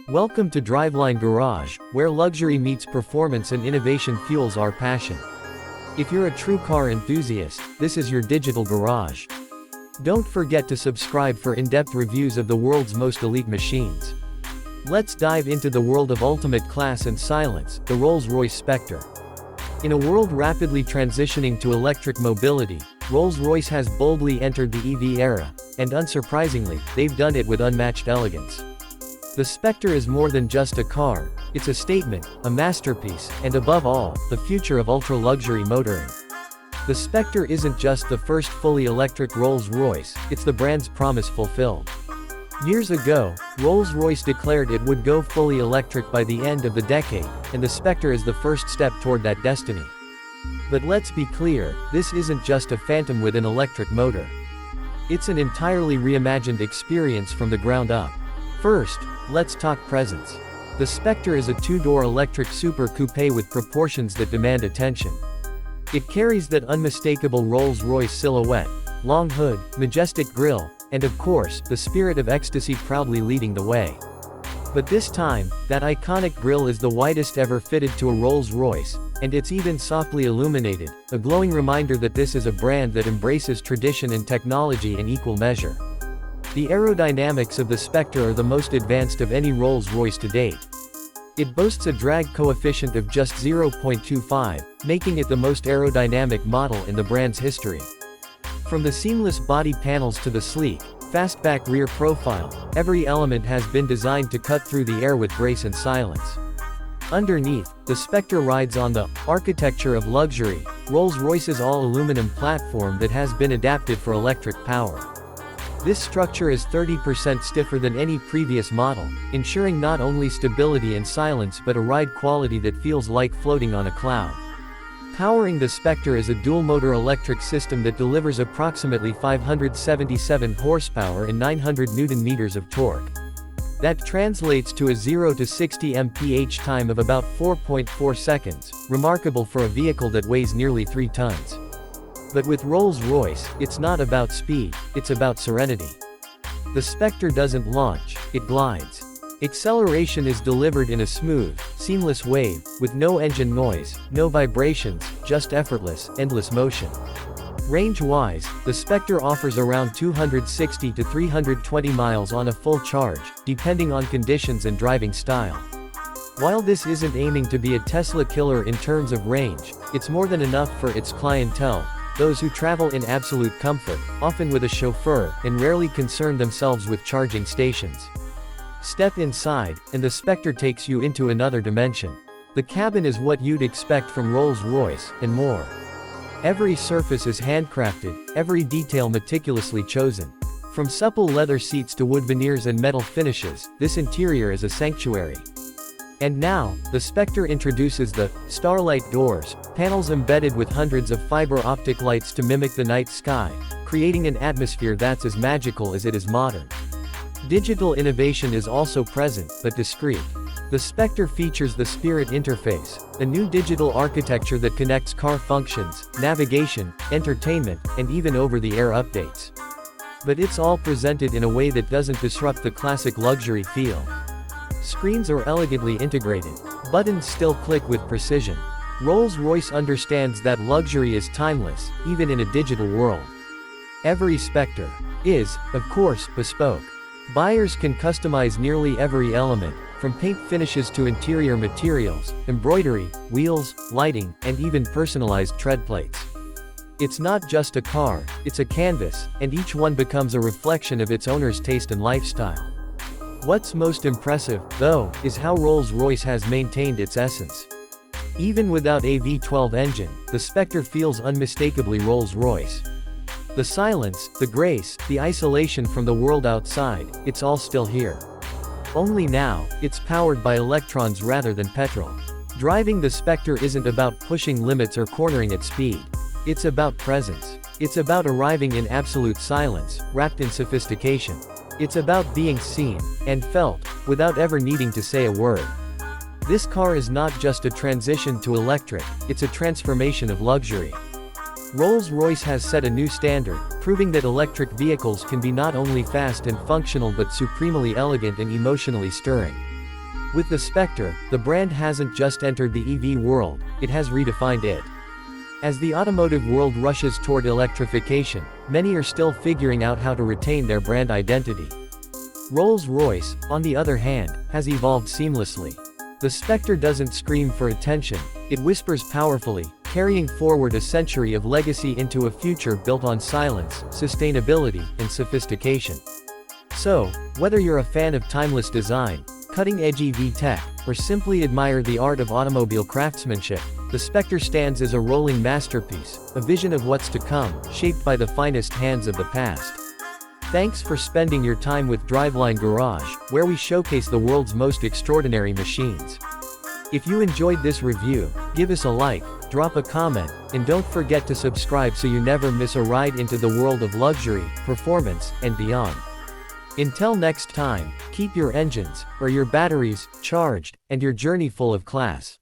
Welcome to Driveline Garage, where luxury meets performance and innovation fuels our passion. If you're a true car enthusiast, this is your digital garage. Don't forget to subscribe for in-depth reviews of the world's most elite machines. Let's dive into the world of ultimate class and silence, the Rolls-Royce Spectre. In a world rapidly transitioning to electric mobility, Rolls-Royce has boldly entered the EV era, and unsurprisingly, they've done it with unmatched elegance. The Spectre is more than just a car, it's a statement, a masterpiece, and above all, the future of ultra-luxury motoring. The Spectre isn't just the first fully electric Rolls-Royce, it's the brand's promise fulfilled. Years ago, Rolls-Royce declared it would go fully electric by the end of the decade, and the Spectre is the first step toward that destiny. But let's be clear, this isn't just a phantom with an electric motor. It's an entirely reimagined experience from the ground up. First, let's talk presence. The Spectre is a two-door electric super coupe with proportions that demand attention. It carries that unmistakable Rolls-Royce silhouette, long hood, majestic grille, and of course, the spirit of ecstasy proudly leading the way. But this time, that iconic grille is the widest ever fitted to a Rolls-Royce, and it's even softly illuminated, a glowing reminder that this is a brand that embraces tradition and technology in equal measure. The aerodynamics of the Spectre are the most advanced of any Rolls-Royce to date. It boasts a drag coefficient of just 0.25, making it the most aerodynamic model in the brand's history. From the seamless body panels to the sleek, fastback rear profile, every element has been designed to cut through the air with grace and silence. Underneath, the Spectre rides on the architecture of luxury, Rolls-Royce's all-aluminum platform that has been adapted for electric power. This structure is 30% stiffer than any previous model, ensuring not only stability and silence but a ride quality that feels like floating on a cloud. Powering the Spectre is a dual-motor electric system that delivers approximately 577 horsepower and 900 Nm of torque. That translates to a 0 to 60 mph time of about 4.4 seconds, remarkable for a vehicle that weighs nearly 3 tons. But with Rolls-Royce, it's not about speed, it's about serenity. The Spectre doesn't launch, it glides. Acceleration is delivered in a smooth, seamless wave, with no engine noise, no vibrations, just effortless, endless motion. Range-wise, the Spectre offers around 260 to 320 miles on a full charge, depending on conditions and driving style. While this isn't aiming to be a Tesla killer in terms of range, it's more than enough for its clientele, those who travel in absolute comfort, often with a chauffeur, and rarely concern themselves with charging stations. Step inside, and the Spectre takes you into another dimension. The cabin is what you'd expect from Rolls-Royce, and more. Every surface is handcrafted, every detail meticulously chosen. From supple leather seats to wood veneers and metal finishes, this interior is a sanctuary. And now, the Spectre introduces the Starlight doors, panels embedded with hundreds of fiber optic lights to mimic the night sky, creating an atmosphere that's as magical as it is modern. Digital innovation is also present, but discreet. The Spectre features the Spirit interface, a new digital architecture that connects car functions, navigation, entertainment, and even over-the-air updates. But it's all presented in a way that doesn't disrupt the classic luxury feel. Screens are elegantly integrated. Buttons still click with precision. Rolls-Royce understands that luxury is timeless, even in a digital world. Every Spectre is, of course, bespoke. Buyers can customize nearly every element, from paint finishes to interior materials, embroidery, wheels, lighting, and even personalized tread plates. It's not just a car, it's a canvas, and each one becomes a reflection of its owner's taste and lifestyle. What's most impressive, though, is how Rolls-Royce has maintained its essence. Even without a V12 engine, the Spectre feels unmistakably Rolls-Royce. The silence, the grace, the isolation from the world outside, it's all still here. Only now, it's powered by electrons rather than petrol. Driving the Spectre isn't about pushing limits or cornering at speed. It's about presence. It's about arriving in absolute silence, wrapped in sophistication. It's about being seen, and felt, without ever needing to say a word. This car is not just a transition to electric, it's a transformation of luxury. Rolls-Royce has set a new standard, proving that electric vehicles can be not only fast and functional but supremely elegant and emotionally stirring. With the Spectre, the brand hasn't just entered the EV world, it has redefined it. As the automotive world rushes toward electrification, many are still figuring out how to retain their brand identity. Rolls-Royce, on the other hand, has evolved seamlessly. The Spectre doesn't scream for attention, it whispers powerfully, carrying forward a century of legacy into a future built on silence, sustainability, and sophistication. So, whether you're a fan of timeless design, cutting-edge EV tech, or simply admire the art of automobile craftsmanship, the Spectre stands as a rolling masterpiece, a vision of what's to come, shaped by the finest hands of the past. Thanks for spending your time with Driveline Garage, where we showcase the world's most extraordinary machines. If you enjoyed this review, give us a like, drop a comment, and don't forget to subscribe so you never miss a ride into the world of luxury, performance, and beyond. Until next time, keep your engines, or your batteries, charged, and your journey full of class.